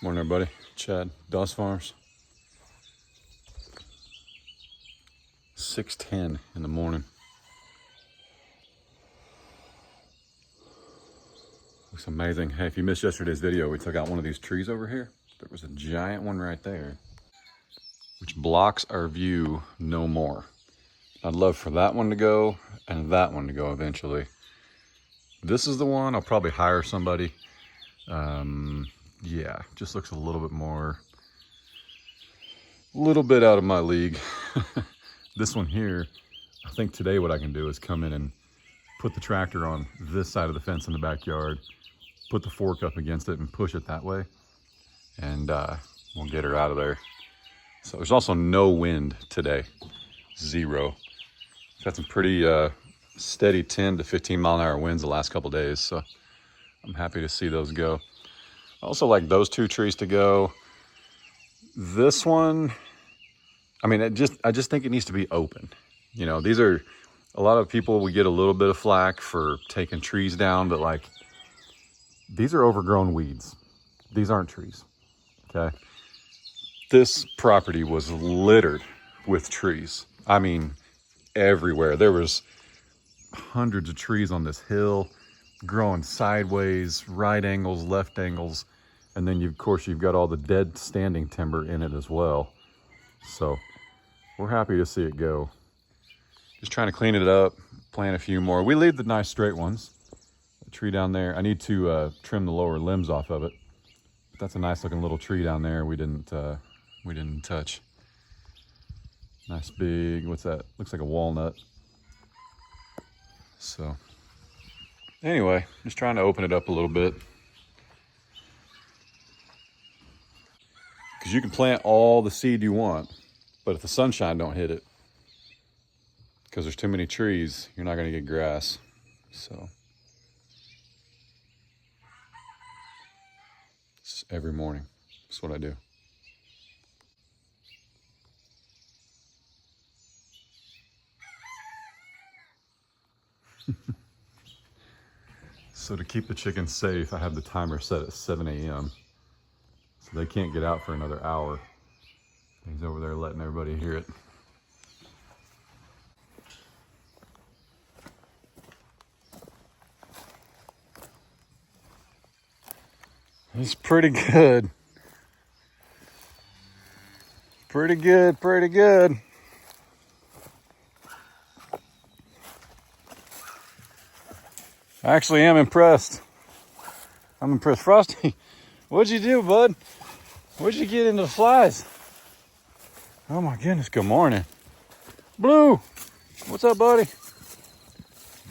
Morning, everybody. Chad, Doss Farms. 6:10 in the morning. Looks amazing. Hey, if you missed yesterday's video, we took out one of these trees over here. There was a giant one right there, which blocks our view no more. I'd love for that one to go and that one to go eventually. This is the one. I'll probably hire somebody. Yeah, just looks a little bit out of my league. This one here, I think today what I can do is come in and put the tractor on this side of the fence in the backyard, put the fork up against it and push it that way, and we'll get her out of there. So there's also no wind today, zero. Got some pretty steady 10 to 15 mile an hour winds the last couple days, so I'm happy to see those go. I also like those two trees to go. This one, I mean, I just think it needs to be open. You know, these are, a lot of people, we get a little bit of flack for taking trees down, but like, these are overgrown weeds. These aren't trees, okay? This property was littered with trees. I mean, everywhere. There was hundreds of trees on this hill, growing sideways, right angles, left angles. And then of course you've got all the dead standing timber in it as well. So we're happy to see it go. Just trying to clean it up, plant a few more. We leave the nice straight ones. The tree down there, I need to trim the lower limbs off of it. That's a nice looking little tree down there. We didn't touch. Nice big, what's that? Looks like a walnut. So anyway, just trying to open it up a little bit. Because you can plant all the seed you want, but if the sunshine don't hit it, because there's too many trees, you're not going to get grass. So it's every morning. That's what I do. So to keep the chickens safe, I have the timer set at 7 a.m. So they can't get out for another hour. He's over there letting everybody hear it. He's pretty good. Pretty good, pretty good. I actually am impressed. I'm impressed. Frosty, what'd you do, bud? What'd you get into the flies? Oh my goodness, good morning. Blue, what's up, buddy?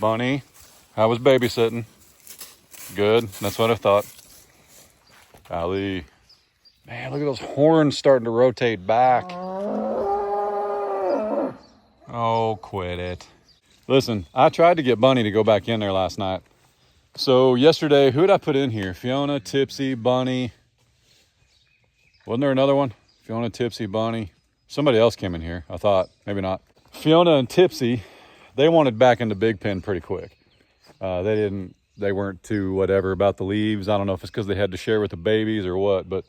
Bunny, how was babysitting? Good, that's what I thought. Ali, man, look at those horns starting to rotate back. Oh, quit it. Listen, I tried to get Bunny to go back in there last night. So yesterday, who did I put in here? Fiona, Tipsy, Bunny. Wasn't there another one? Fiona, Tipsy, Bunny. Somebody else came in here, I thought. Maybe not. Fiona and Tipsy, they wanted back in the big pen pretty quick. They weren't too whatever about the leaves. I don't know if it's because they had to share with the babies or what, but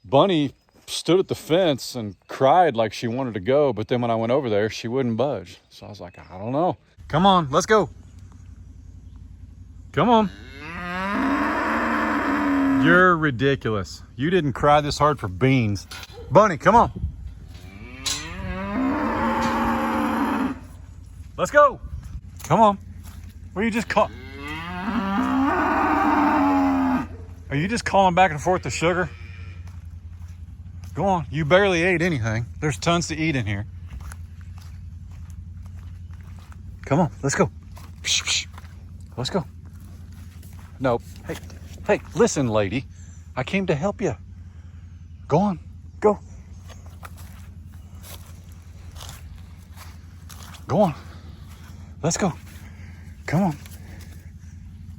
Bunny stood at the fence and cried like she wanted to go, but then when I went over there, she wouldn't budge. So I was like, I don't know. Come on, let's go. Come on. You're ridiculous. You didn't cry this hard for beans. Bunny, come on. Let's go. Come on. What are you just call? Are you just calling back and forth the sugar? Go on, you barely ate anything. There's tons to eat in here. Come on, let's go. Let's go. No, hey, listen, lady. I came to help you. Go on, go. Go on, let's go. Come on.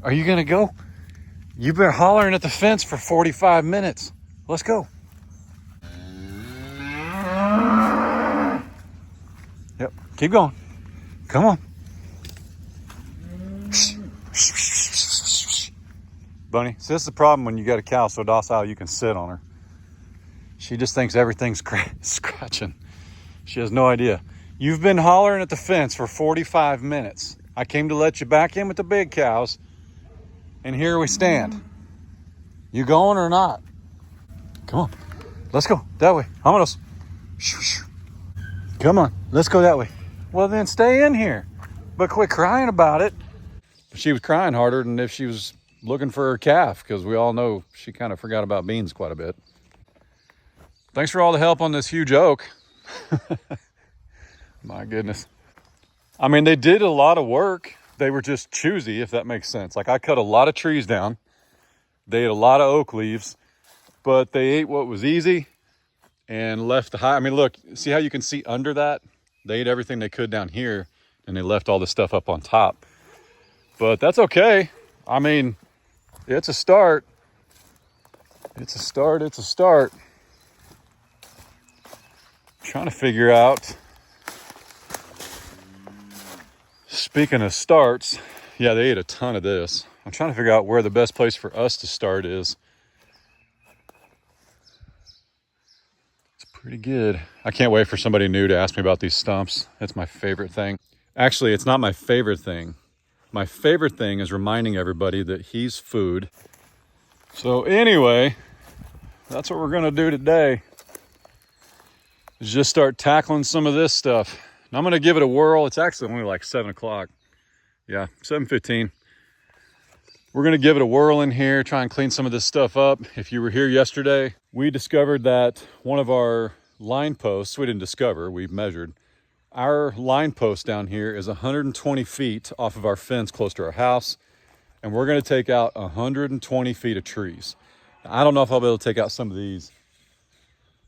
Are you gonna go? You've been hollering at the fence for 45 minutes. Let's go. Yep, keep going. Come on. Bunny. So this is the problem when you got a cow so docile you can sit on her. She just thinks everything's scratching. She has no idea. You've been hollering at the fence for 45 minutes. I came to let you back in with the big cows, and here we stand. You going or not? Come on, let's go that way. Vámonos. Come on, let's go that way. Well, then stay in here, but quit crying about it. She was crying harder than if she was looking for her calf, because we all know she kind of forgot about beans quite a bit. Thanks for all the help on this huge oak. My goodness. I mean, they did a lot of work. They were just choosy, if that makes sense. Like, I cut a lot of trees down. They ate a lot of oak leaves, but they ate what was easy and left the high. I mean, look, see how you can see under that? They ate everything they could down here, and they left all the stuff up on top. But that's okay. I mean, it's a start. It's a start. It's a start. Trying to figure out, speaking of starts, yeah, they ate a ton of this. I'm trying to figure out where the best place for us to start is. It's pretty good. I can't wait for somebody new to ask me about these stumps. That's my favorite thing. Actually, it's not my favorite thing. My favorite thing is reminding everybody that he's food. So anyway, that's what we're gonna do today. Is just start tackling some of this stuff. And I'm gonna give it a whirl. It's actually only like 7 o'clock. Yeah, 7:15. We're gonna give it a whirl in here, try and clean some of this stuff up. If you were here yesterday, we discovered that one of our line posts, we didn't discover, we've measured. Our line post down here is 120 feet off of our fence close to our house. And we're gonna take out 120 feet of trees. I don't know if I'll be able to take out some of these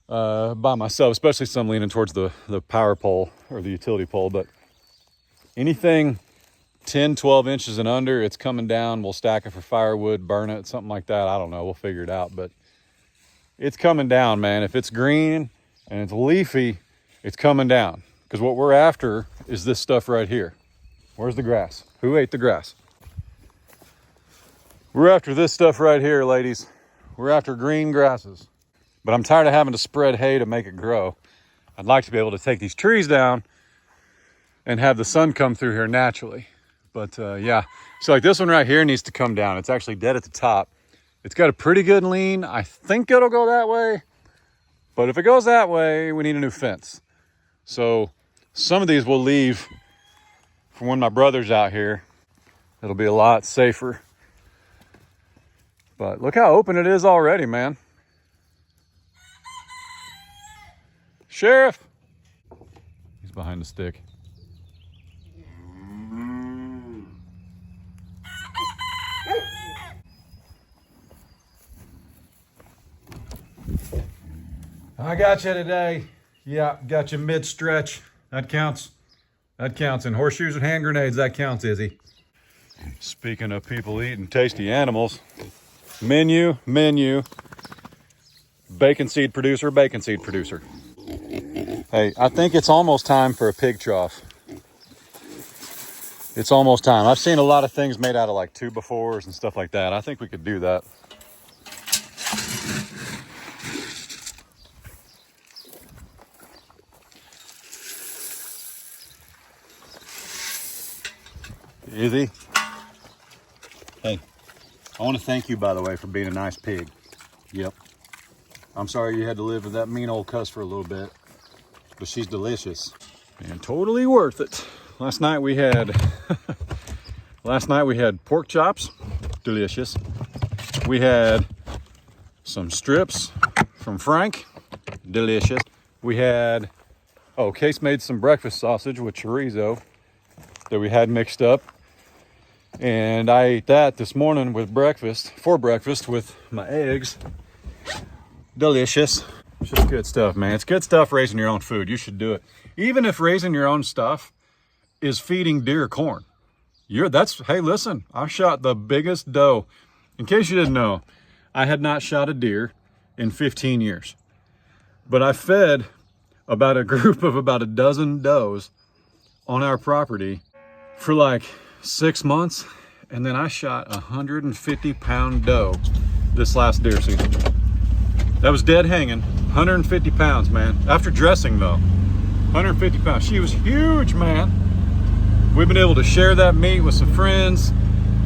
by myself, especially some leaning towards the power pole or the utility pole, but anything 10, 12 inches and under, it's coming down. We'll stack it for firewood, burn it, something like that. I don't know, we'll figure it out, but it's coming down, man. If it's green and it's leafy, it's coming down. Because what we're after is this stuff right here. Where's the grass? Who ate the grass? We're after this stuff right here, ladies. We're after green grasses. But I'm tired of having to spread hay to make it grow. I'd like to be able to take these trees down and have the sun come through here naturally. But yeah, so like this one right here needs to come down. It's actually dead at the top. It's got a pretty good lean. I think it'll go that way. But if it goes that way, we need a new fence. So some of these we'll leave for when my brother's out here. It'll be a lot safer. But look how open it is already, man. Sheriff! He's behind the stick. I got you today. Yeah, got you mid-stretch. That counts. That counts. And horseshoes and hand grenades, that counts, Izzy. Speaking of people eating tasty animals, menu, bacon seed producer. Hey, I think it's almost time for a pig trough. It's almost time. I've seen a lot of things made out of like 2x4s and stuff like that. I think we could do that. Izzy, hey, I want to thank you, by the way, for being a nice pig. Yep. I'm sorry you had to live with that mean old cuss for a little bit, but she's delicious and totally worth it. Last night we had pork chops, delicious. We had some strips from Frank, delicious. We had, Case made some breakfast sausage with chorizo that we had mixed up. And I ate that this morning for breakfast with my eggs. Delicious. It's just good stuff, man. It's good stuff raising your own food. You should do it. Even if raising your own stuff is feeding deer corn. Hey, listen, I shot the biggest doe. In case you didn't know, I had not shot a deer in 15 years. But I fed about a group of about a dozen does on our property for like 6 months, And then I shot a 150-pound doe this last deer season. That was dead hanging, 150 pounds, man. After dressing though, 150 pounds. She was huge, man. We've been able to share that meat with some friends.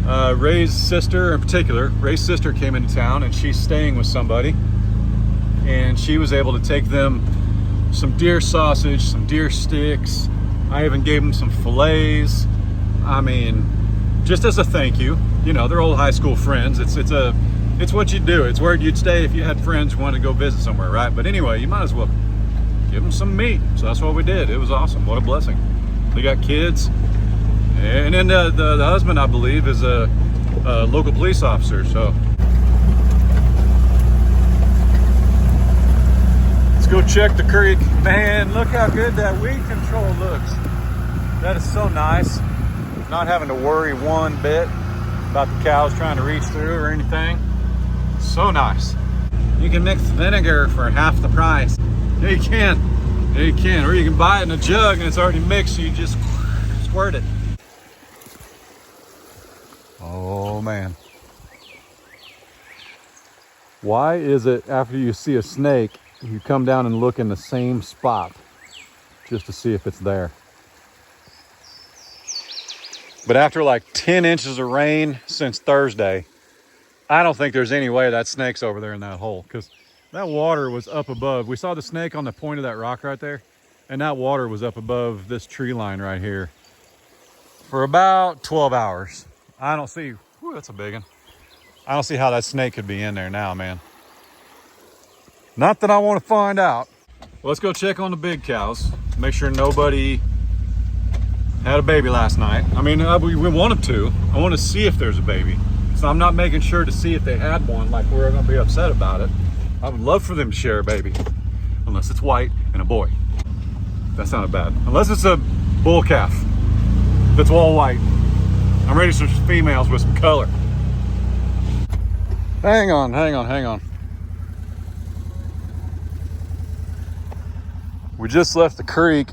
Ray's sister in particular, Ray's sister came into town and she's staying with somebody. And she was able to take them some deer sausage, some deer sticks. I even gave them some fillets. I mean, just as a thank you. You know, they're old high school friends. It's what you do. It's where you'd stay if you had friends who wanted to go visit somewhere, right? But anyway, you might as well give them some meat. So that's what we did. It was awesome. What a blessing. They got kids. And then the husband, I believe, is a local police officer. So let's go check the creek. Man, look how good that weed control looks. That is so nice. Not having to worry one bit about the cows trying to reach through or anything. So nice. You can mix vinegar for half the price. Yeah, you can. Yeah, you can. Or you can buy it in a jug and it's already mixed, so you just squirt it. Oh man. Why is it after you see a snake, you come down and look in the same spot just to see if it's there? But after like 10 inches of rain since Thursday, I don't think there's any way that snake's over there in that hole, because that water was up above. We saw the snake on the point of that rock right there, and that water was up above this tree line right here for about 12 hours. I don't see, whew, that's a big one. I don't see how that snake could be in there now, man. Not that I want to find out. Well, let's go check on the big cows. Make sure nobody had a baby last night. I mean, we want them to. I want to see if there's a baby. So I'm not making sure to see if they had one, like we're gonna be upset about it. I would love for them to share a baby. Unless it's white and a boy. That sounded bad. Unless it's a bull calf that's all white. I'm ready for some females with some color. Hang on. We just left the creek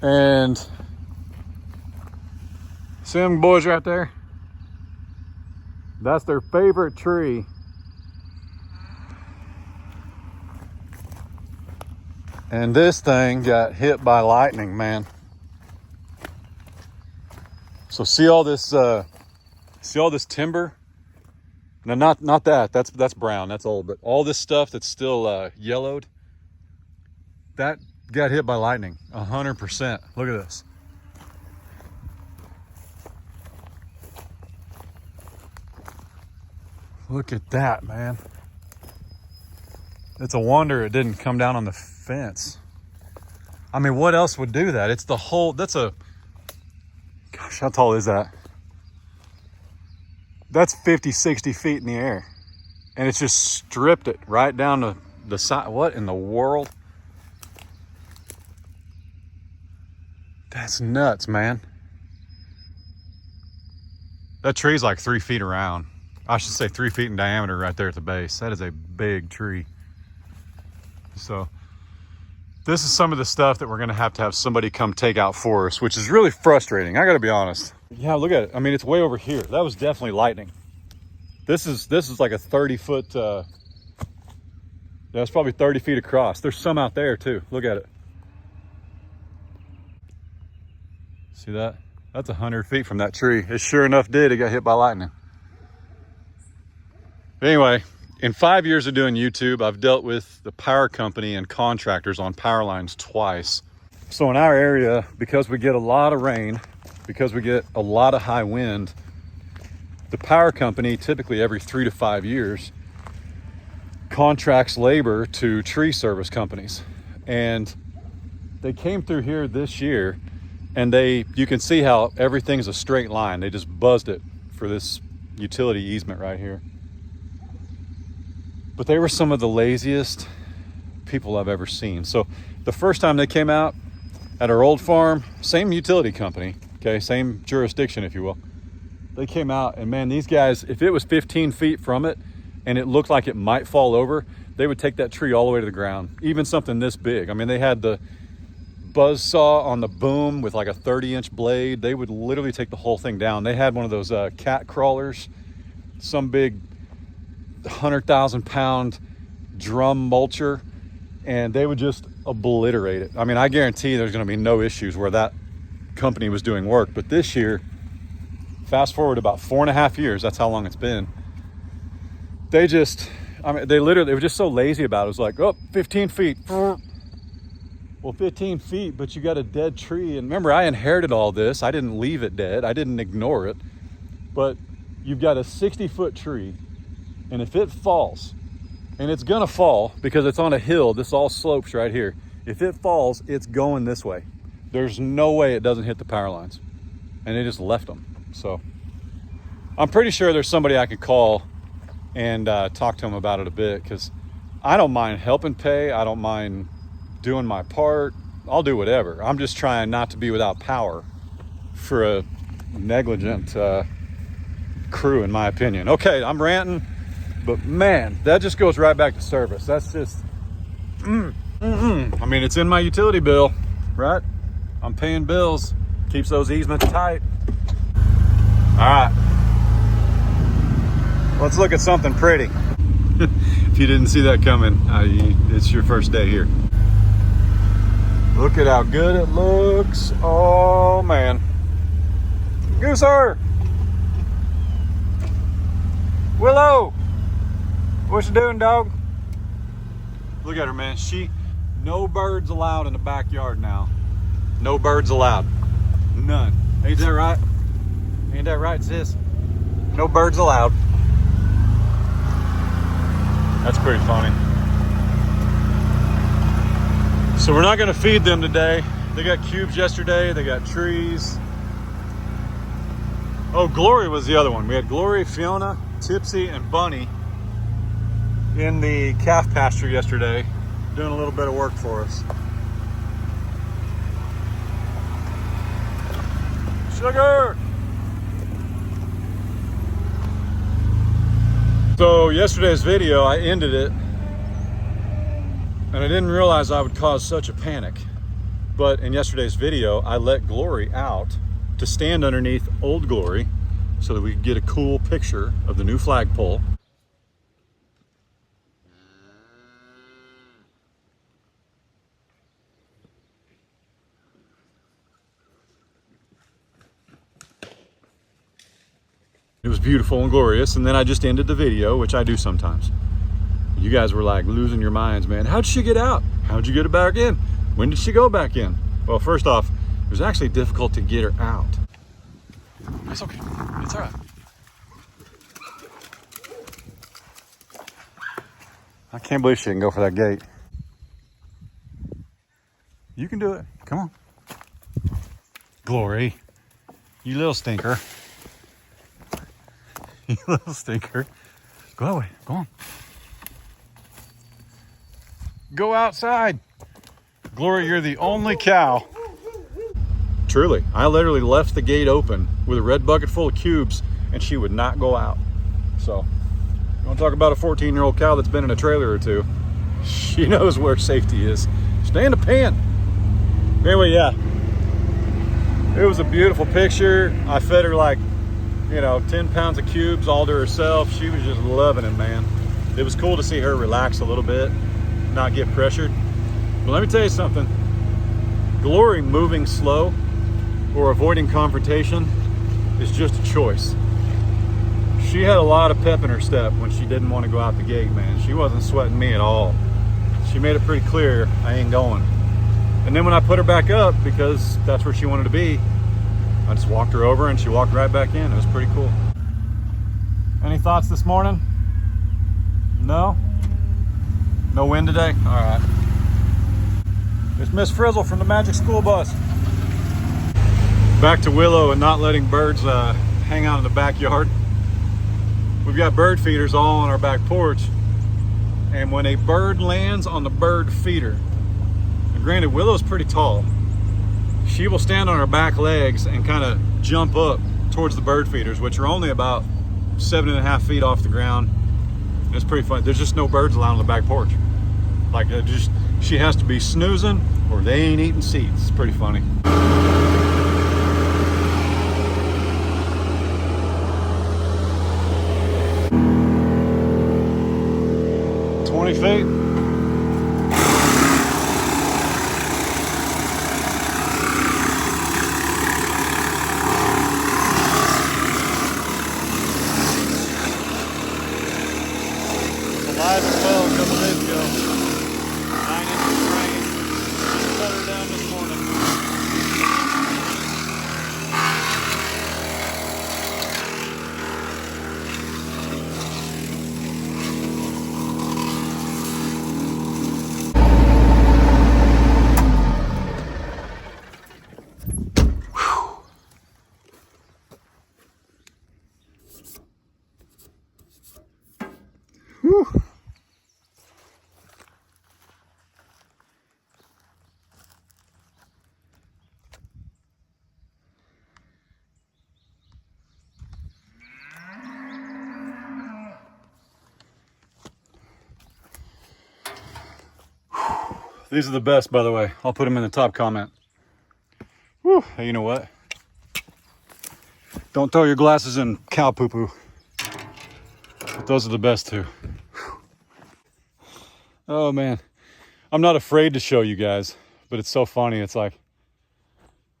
and see them boys right there? That's their favorite tree. And this thing got hit by lightning, man. So see all this timber? No, not that. That's brown. That's old. But all this stuff that's still yellowed, that got hit by lightning 100%. Look at this. Look at that, man. It's a wonder it didn't come down on the fence. I mean, what else would do that? It's the whole, gosh, how tall is that? That's 50, 60 feet in the air. And it's just stripped it right down to the side. What in the world? That's nuts, man. That tree's like 3 feet around. I should say 3 feet in diameter right there at the base. That is a big tree. So this is some of the stuff that we're gonna have to have somebody come take out for us, which is really frustrating. I gotta be honest. Yeah, look at it. I mean, it's way over here. That was definitely lightning. This is like a 30-foot, that's probably 30 feet across. There's some out there too. Look at it. See that? That's 100 feet from that tree. It sure enough did. It got hit by lightning. But anyway, in 5 years of doing YouTube, I've dealt with the power company and contractors on power lines twice. So in our area, because we get a lot of rain, because we get a lot of high wind, the power company typically every 3 to 5 years contracts labor to tree service companies. And they came through here this year, and you can see how everything's a straight line. They just buzzed it for this utility easement right here. But they were some of the laziest people I've ever seen. So the first time they came out at our old farm, same utility company, okay, same jurisdiction, if you will. They came out, and man, these guys, if it was 15 feet from it and it looked like it might fall over, they would take that tree all the way to the ground, even something this big. I mean, they had the buzz saw on the boom with like a 30-inch blade, they would literally take the whole thing down. They had one of those cat crawlers, some big 100,000-pound drum mulcher, and they would just obliterate it. I mean, I guarantee there's going to be no issues where that company was doing work. But this year, fast forward about 4.5 years, that's how long it's been. They just, I mean, they were just so lazy about it. It was like, oh, 15 feet. Well, 15 feet, but you got a dead tree. And remember, I inherited all this. I didn't leave it dead. I didn't ignore it. But you've got a 60-foot tree, and if it falls, and it's gonna fall because it's on a hill, this all slopes right here. If it falls, it's going this way. There's no way it doesn't hit the power lines. And they just left them. So I'm pretty sure there's somebody I could call and talk to them about it a bit, because I don't mind helping pay. I don't mind doing my part. I'll do whatever. I'm just trying not to be without power for a negligent crew, in my opinion. Okay, I'm ranting, but man, that just goes right back to service. That's just, I mean, it's in my utility bill, right? I'm paying bills. Keeps those easements tight. All right. Let's look at something pretty. If you didn't see that coming, it's your first day here. Look at how good it looks. Oh man. Gooser! Willow! What you doing, dog? Look at her, man. No birds allowed in the backyard now. No birds allowed. None. Ain't that right? Ain't that right, sis? No birds allowed. That's pretty funny. So we're not gonna feed them today. They got cubes yesterday, they got trees. Oh, Glory was the other one. We had Glory, Fiona, Tipsy, and Bunny in the calf pasture yesterday, doing a little bit of work for us. Sugar! So yesterday's video, I ended it, and I didn't realize I would cause such a panic. But in yesterday's video, I let Glory out to stand underneath old Glory so that we could get a cool picture of the new flagpole. It was beautiful and glorious, and then I just ended the video, which I do sometimes. You guys were like losing your minds, man. How'd she get out? How'd you get her back in? When did she go back in? Well, first off, it was actually difficult to get her out. It's okay, it's all right. I can't believe she can go for that gate. You can do it, come on. Glory, you little stinker. You little stinker. Go that way, go on. Go outside. Glory, you're the only cow. Truly, I literally left the gate open with a red bucket full of cubes and she would not go out. So, you want to talk about a 14-year-old cow that's been in a trailer or two? She knows where safety is. Stay in the pen. Anyway, yeah. It was a beautiful picture. I fed her like, 10 pounds of cubes all to herself. She was just loving it, man. It was cool to see her relax a little bit, not get pressured. But let me tell you something. Glory moving slow or avoiding confrontation is just a choice. She had a lot of pep in her step when she didn't want to go out the gate, man. She wasn't sweating me at all. She made it pretty clear, I ain't going. And then when I put her back up, because that's where she wanted to be, I just walked her over and she walked right back in. It was pretty cool. Any thoughts this morning? No? No wind today? All right. It's Miss Frizzle from the Magic School Bus. Back to Willow and not letting birds hang out in the backyard. We've got bird feeders all on our back porch. And when a bird lands on the bird feeder, and granted, Willow's pretty tall, she will stand on her back legs and kind of jump up towards the bird feeders, which are only about 7.5 feet off the ground. It's pretty fun. There's just no birds allowed on the back porch. Like, she has to be snoozing or they ain't eating seeds. It's pretty funny. 20 feet. Alive and well a couple days ago. 9 inches of rain. Shut her down this morning. Whew. These are the best, by the way. I'll put them in the top comment. Whew. Hey, you know what? Don't throw your glasses in cow poo-poo. But those are the best too. Whew. Oh man. I'm not afraid to show you guys, but it's so funny. It's like,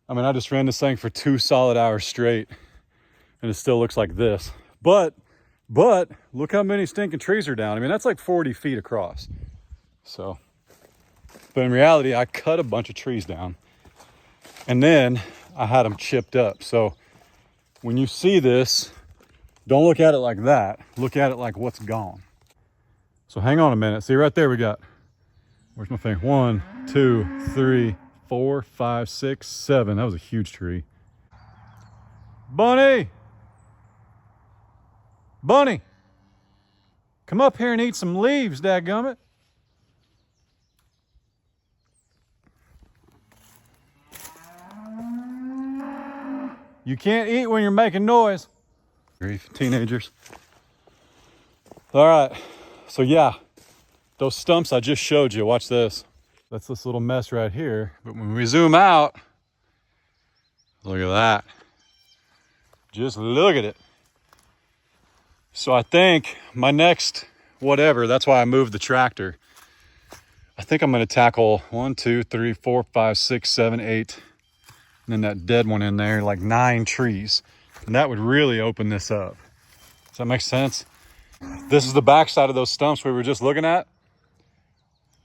I mean, I just ran this thing for 2 solid hours straight and it still looks like this. But look how many stinking trees are down. I mean, that's like 40 feet across. So, but in reality, I cut a bunch of trees down and then I had them chipped up. So when you see this, don't look at it like that. Look at it like what's gone. So hang on a minute. See right there we got, where's my finger? 1, 2, 3, 4, 5, 6, 7. That was a huge tree. Bunny! Bunny! Come up here and eat some leaves, dadgummit. You can't eat when you're making noise. Grief, teenagers. All right, so yeah, those stumps I just showed you, watch this. That's this little mess right here. But when we zoom out, look at that. Just look at it. So I think my next whatever, that's why I moved the tractor. I think I'm gonna tackle 1, 2, 3, 4, 5, 6, 7, 8. And then that dead one in there, like 9 trees. And that would really open this up. Does that make sense? This is the back side of those stumps we were just looking at.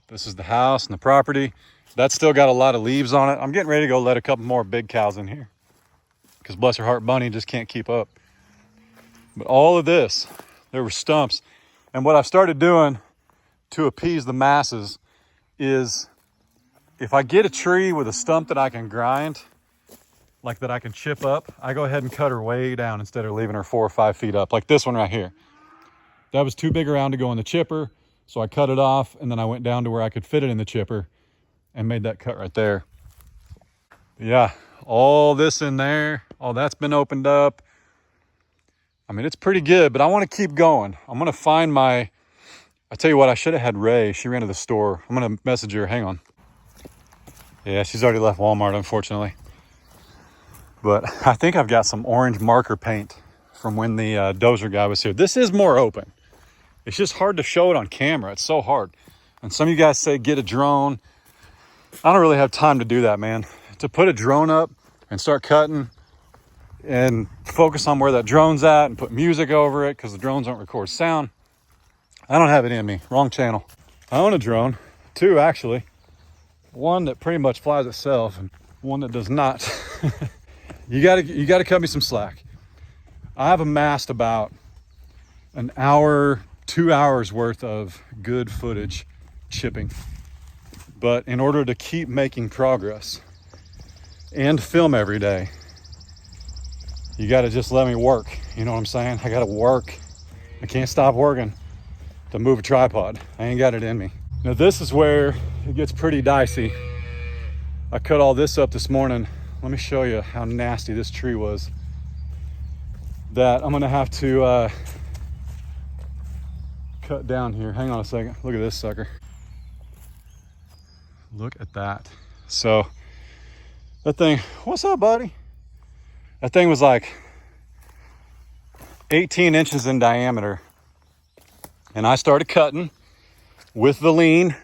This is the house and the property. That's still got a lot of leaves on it. I'm getting ready to go let a couple more big cows in here because bless her heart, Bunny just can't keep up. But all of this, there were stumps. And what I've started doing to appease the masses is if I get a tree with a stump that I can grind, like that I can chip up, I go ahead and cut her way down instead of leaving her 4 or 5 feet up, like this one right here. That was too big around to go in the chipper, so I cut it off, and then I went down to where I could fit it in the chipper and made that cut right there. But yeah, all this in there, all that's been opened up. I mean, it's pretty good, but I want to keep going. I'm going to find my, I tell you what, I should have had Ray. She ran to the store. I'm going to message her. Hang on. Yeah, she's already left Walmart, unfortunately. But I think I've got some orange marker paint from when the dozer guy was here. This is more open. It's just hard to show it on camera. It's so hard. And some of you guys say, get a drone. I don't really have time to do that, man. To put a drone up and start cutting and focus on where that drone's at and put music over it because the drones don't record sound. I don't have it in me. Wrong channel. I own a drone. 2, actually. One that pretty much flies itself and one that does not. You gotta cut me some slack. I've amassed about an hour, 2 hours worth of good footage chipping. But in order to keep making progress and film every day, you gotta just let me work. You know what I'm saying? I gotta work. I can't stop working to move a tripod. I ain't got it in me. Now this is where it gets pretty dicey. I cut all this up this morning. Let me show you how nasty this tree was. That I'm gonna have to cut down here. Hang on a second. Look at this sucker. Look at that. So that thing, what's up, buddy? That thing was like 18 inches in diameter. And I started cutting with the lean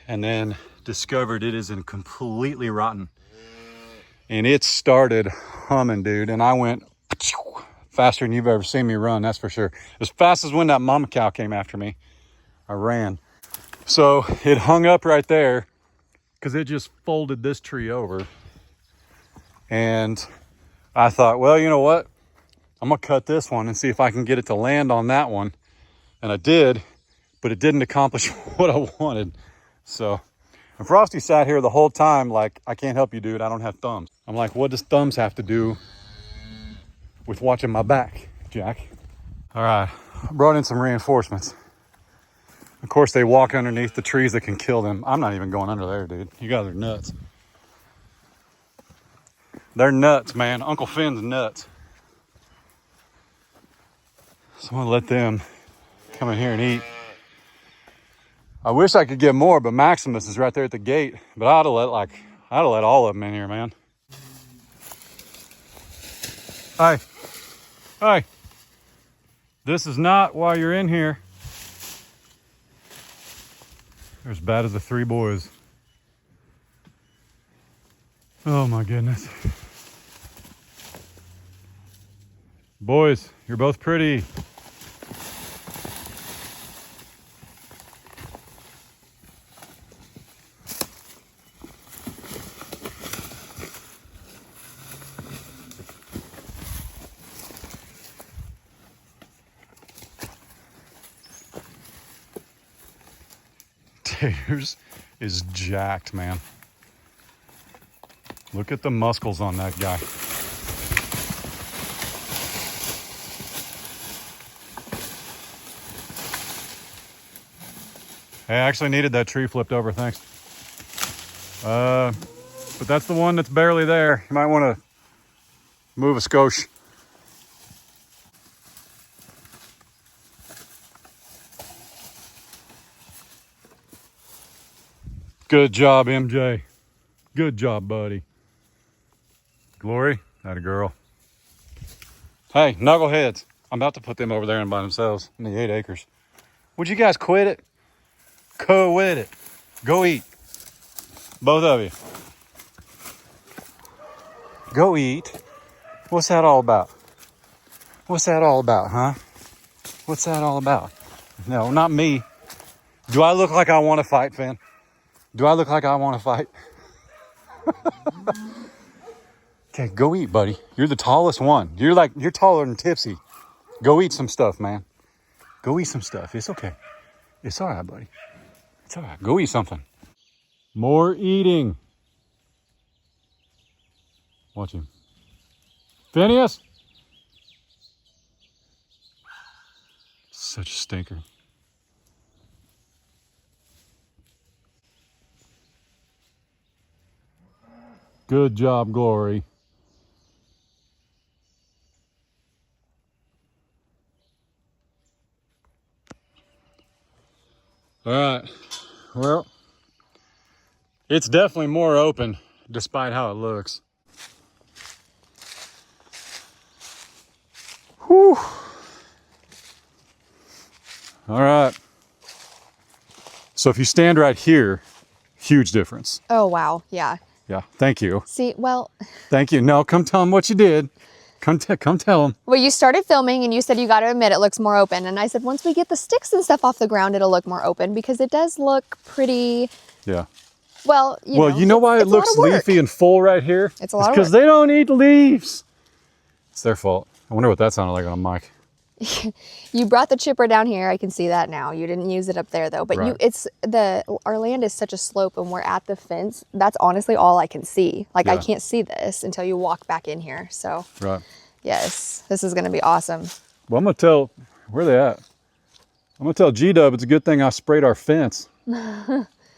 and then discovered it is completely rotten. And it started humming, dude. And I went faster than you've ever seen me run, that's for sure. As fast as when that mama cow came after me, I ran. So it hung up right there because it just folded this tree over. And I thought, well, you know what? I'm gonna cut this one and see if I can get it to land on that one. And I did, but it didn't accomplish what I wanted. So, and Frosty sat here the whole time like, I can't help you, dude. I don't have thumbs. I'm like, what does thumbs have to do with watching my back, Jack? All right, I brought in some reinforcements. Of course, they walk underneath the trees that can kill them. I'm not even going under there, dude. You guys are nuts. They're nuts, man. Uncle Finn's nuts. So I'm gonna let them come in here and eat. I wish I could get more, but Maximus is right there at the gate. But I'd have let all of them in here, man. Hi. Hi. This is not why you're in here. They're as bad as the three boys. Oh my goodness. Boys, you're both pretty. Taters is jacked, man. Look at the muscles on that guy. Hey, I actually needed that tree flipped over, thanks. But that's the one that's barely there. You might want to move a skosh. Good job, MJ. Good job, buddy. Glory, that a girl. Hey, knuckleheads. I'm about to put them over there and by themselves in the 8 acres. Would you guys quit it? Quit it. Go eat. Both of you. Go eat. What's that all about? What's that all about, huh? What's that all about? No, not me. Do I look like I want to fight, Finn? Do I look like I want to fight? Okay, go eat, buddy. You're the tallest one. You're taller than Tipsy. Go eat some stuff, man. Go eat some stuff. It's okay. It's all right, buddy. It's all right. Go eat something. More eating. Watch him. Phineas. Such a stinker. Good job, Glory. All right, well, it's definitely more open despite how it looks. Whew. All right. So if you stand right here, huge difference. Oh, wow. Yeah. Yeah, thank you. See, well... Thank you. No, come tell them what you did. Come tell them. Well, you started filming and you said you got to admit it looks more open. And I said, once we get the sticks and stuff off the ground, it'll look more open because it does look pretty... Yeah. Well, you know why it looks leafy and full right here? It's a lot of work. Because they don't eat leaves. It's their fault. I wonder what that sounded like on a mic. You brought the chipper down here. I can see that now. You didn't use it up there though. But right. Our land is such a slope and we're at the fence. That's honestly all I can see. Like I can't see this until you walk back in here. So right. Yes, this is going to be awesome. Well, I'm going to tell, where are they at? I'm going to tell G-Dub it's a good thing I sprayed our fence.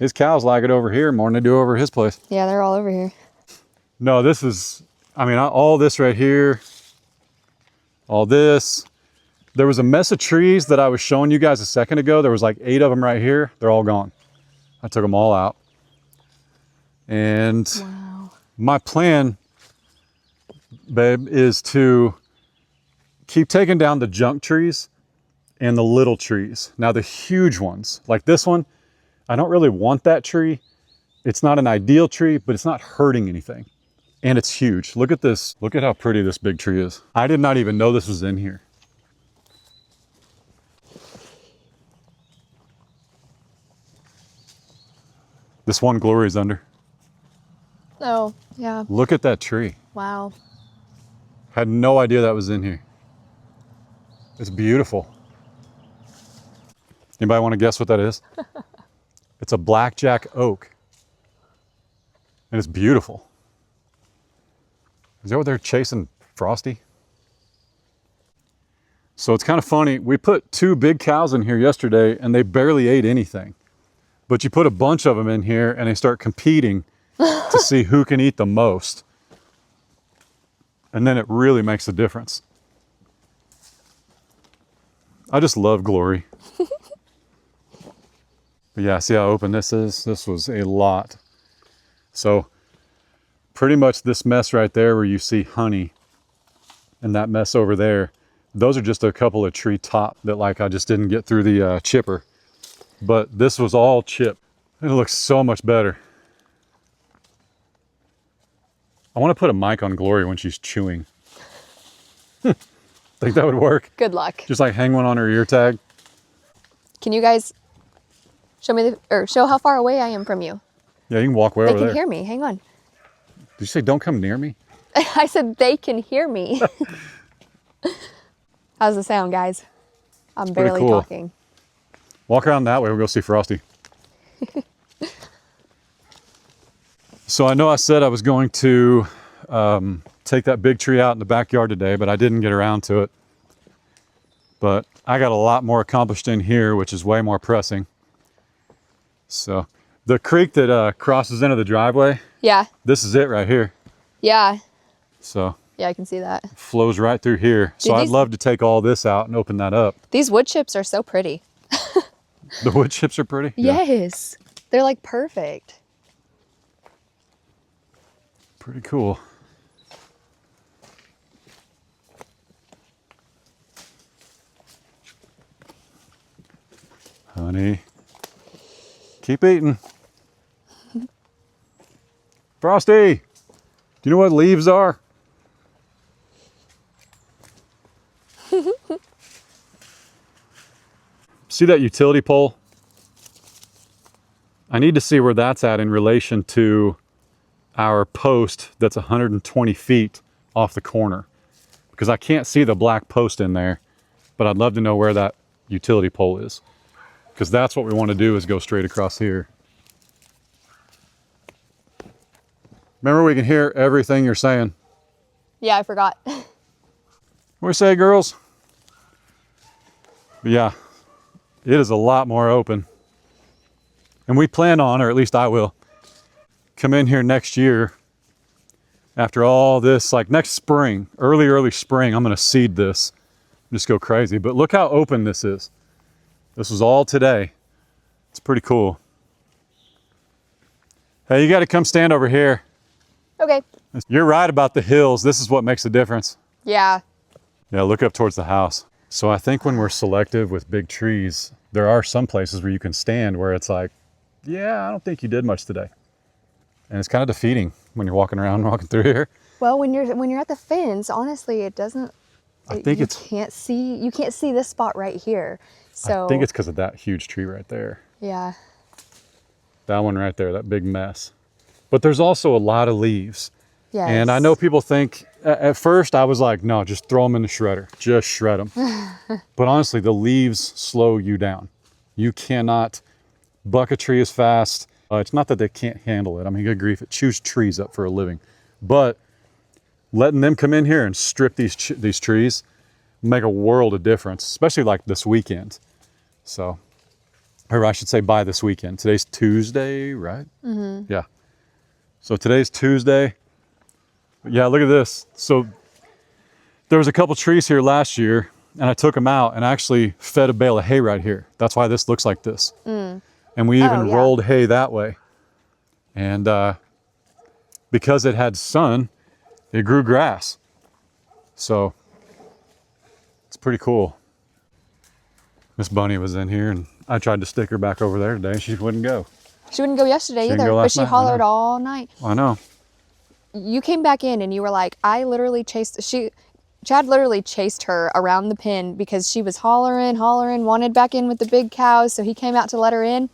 His cows like it over here more than they do over his place. Yeah, they're all over here. No, this is, I mean, all this right here, all this. There was a mess of trees that I was showing you guys a second ago. There was like 8 of them right here. They're all gone. I took them all out. And Wow. my plan, babe, is to keep taking down the junk trees and the little trees. Now the huge ones, like this one, I don't really want that tree. It's not an ideal tree, but it's not hurting anything. And it's huge. Look at this. Look at how pretty this big tree is. I did not even know this was in here. This one glory is under. Oh, yeah. Look at that tree. Wow. Had no idea that was in here. It's beautiful. Anybody want to guess what that is? It's a blackjack oak. And it's beautiful. Is that what they're chasing Frosty? So it's kind of funny. We put 2 big cows in here yesterday and they barely ate anything. But you put a bunch of them in here and they start competing to see who can eat the most. And then it really makes a difference. I just love glory. But yeah, see how open this is? This was a lot. So pretty much this mess right there where you see honey and that mess over there, those are just a couple of tree top that like I just didn't get through the chipper. But this was all chipped. It looks so much better. I want to put a mic on Glory when she's chewing. Think that would work? Good luck. Just like hang one on her ear tag. Can you guys show me show how far away I am from you? Yeah, you can walk way They over can there. hear me. Hang on. Did you say don't come near me? I said they can hear me. How's the sound, guys? I'm pretty barely cool. talking. Walk around that way, we'll go see Frosty. So I know I said I was going to take that big tree out in the backyard today, but I didn't get around to it. But I got a lot more accomplished in here, which is way more pressing. So the creek that crosses into the driveway, Yeah. this is it right here. Yeah. So Yeah, I can see that. flows right through here. So Dude, I'd love to take all this out and open that up. These wood chips are so pretty. The wood chips are pretty? Yes. They're like perfect. Pretty cool. Honey, keep eating. Frosty, do you know what leaves are? See that utility pole? I need to see where that's at in relation to our post that's 120 feet off the corner, because I can't see the black post in there, but I'd love to know where that utility pole is, because that's what we want to do, is go straight across here. Remember, we can hear everything you're saying. Yeah, I forgot. What do we say, girls? But yeah, it is a lot more open. And we plan on, or at least I will, come in here next year after all this, like next spring, early spring, I'm gonna seed this, just go crazy. But look how open this is. This was all today. It's pretty cool. Hey, you gotta come stand over here. Okay. You're right about the hills. This is what makes a difference. Yeah. Yeah, look up towards the house. So I think when we're selective with big trees, there are some places where you can stand where it's like, yeah, I don't think you did much today. And it's kind of defeating when you're walking through here. Well, when you're at the fence, honestly, it doesn't. I think you can't see this spot right here. So I think it's because of that huge tree right there. Yeah. That one right there, that big mess. But there's also a lot of leaves. Yes. And I know people think, at first I was like, no, just throw them in the shredder. Just shred them. But honestly, the leaves slow you down. You cannot buck a tree as fast. It's not that they can't handle it. I mean, good grief, it chews trees up for a living. But letting them come in here and strip these trees make a world of difference, especially like this weekend. So, or I should say by this weekend. Today's Tuesday, right? Mm-hmm. Yeah. So today's Tuesday. Yeah, look at this. So there was a couple trees here last year and I took them out and actually fed a bale of hay right here. That's why this looks like this. And we even rolled hay that way. And because it had sun, it grew grass. So it's pretty cool. Miss Bunny was in here and I tried to stick her back over there today. She wouldn't go. She wouldn't go yesterday She didn't either, go but last she night, I hollered know. all night. I know. You came back in and you were like, I literally Chad literally chased her around the pen because she was hollering, wanted back in with the big cows. So he came out to let her in.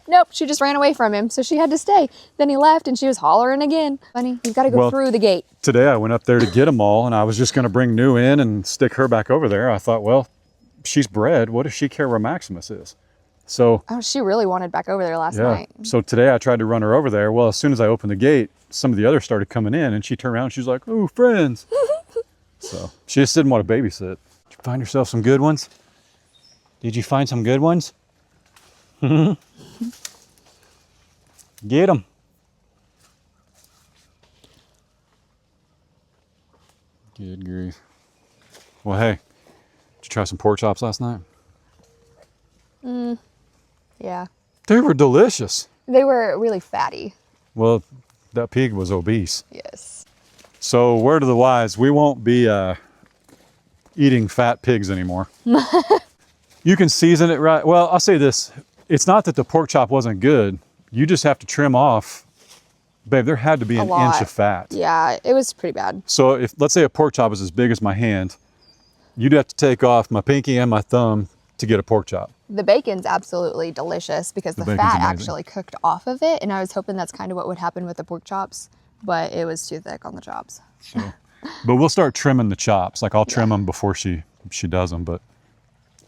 Nope, she just ran away from him. So she had to stay. Then he left and she was hollering again. Bunny, you've got to go Well, through the gate. Today I went up there to get them all and I was just going to bring New in and stick her back over there. I thought, well, she's bred. What does she care where Maximus is? So Oh, she really wanted back over there last yeah. night. So today I tried to run her over there. Well, as soon as I opened the gate, some of the others started coming in and she turned around and she was like, oh, friends. So she just didn't want to babysit. Did you find yourself some good ones? Did you find some good ones? Get them. Good grief. Well, hey, did you try some pork chops last night? Yeah. They were delicious. They were really fatty. Well, that pig was obese. Yes. So word of the wise, we won't be eating fat pigs anymore. You can season it right. Well, I'll say this. It's not that the pork chop wasn't good. You just have to trim off. Babe, there had to be an inch of fat. Yeah, it was pretty bad. So if, let's say a pork chop is as big as my hand, you'd have to take off my pinky and my thumb to get a pork chop. The bacon's absolutely delicious because the bacon's fat amazing. actually cooked off of it. And I was hoping that's kind of what would happen with the pork chops, but it was too thick on the chops. So, but we'll start trimming the chops. Like I'll trim them before she does them, but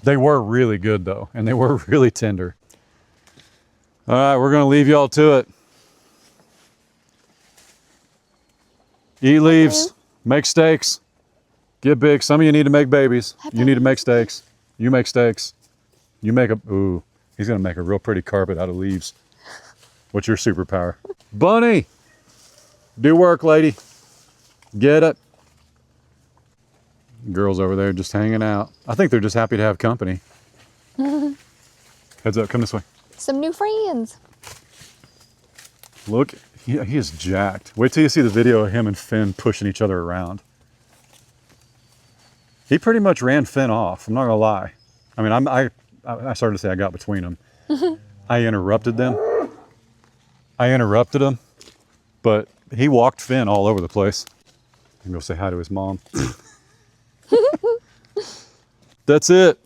they were really good though. And they were really tender. All right, we're gonna leave y'all to it. Eat leaves, make steaks, get big. Some of you need to make babies. You need to make steaks. You make steaks. You make ooh, he's gonna make a real pretty carpet out of leaves. What's your superpower? Bunny, do work, lady. Get it. Girls over there just hanging out. I think they're just happy to have company. Heads up, come this way. Some new friends. Look, he is jacked. Wait till you see the video of him and Finn pushing each other around. He pretty much ran Finn off. I'm not gonna lie. I mean, I started to say I got between them. I interrupted them. But he walked Finn all over the place. I'm gonna go say hi to his mom. That's it.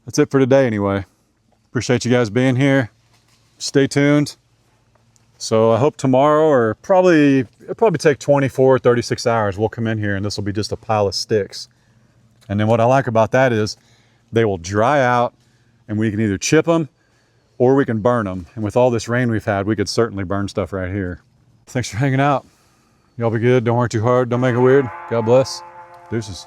That's it for today anyway. Appreciate you guys being here. Stay tuned. So I hope tomorrow, or it'll probably take 24, 36 hours, we'll come in here and this will be just a pile of sticks. And then what I like about that is they will dry out and we can either chip them or we can burn them. And with all this rain we've had, we could certainly burn stuff right here. Thanks for hanging out. Y'all be good. Don't work too hard. Don't make it weird. God bless. Deuces.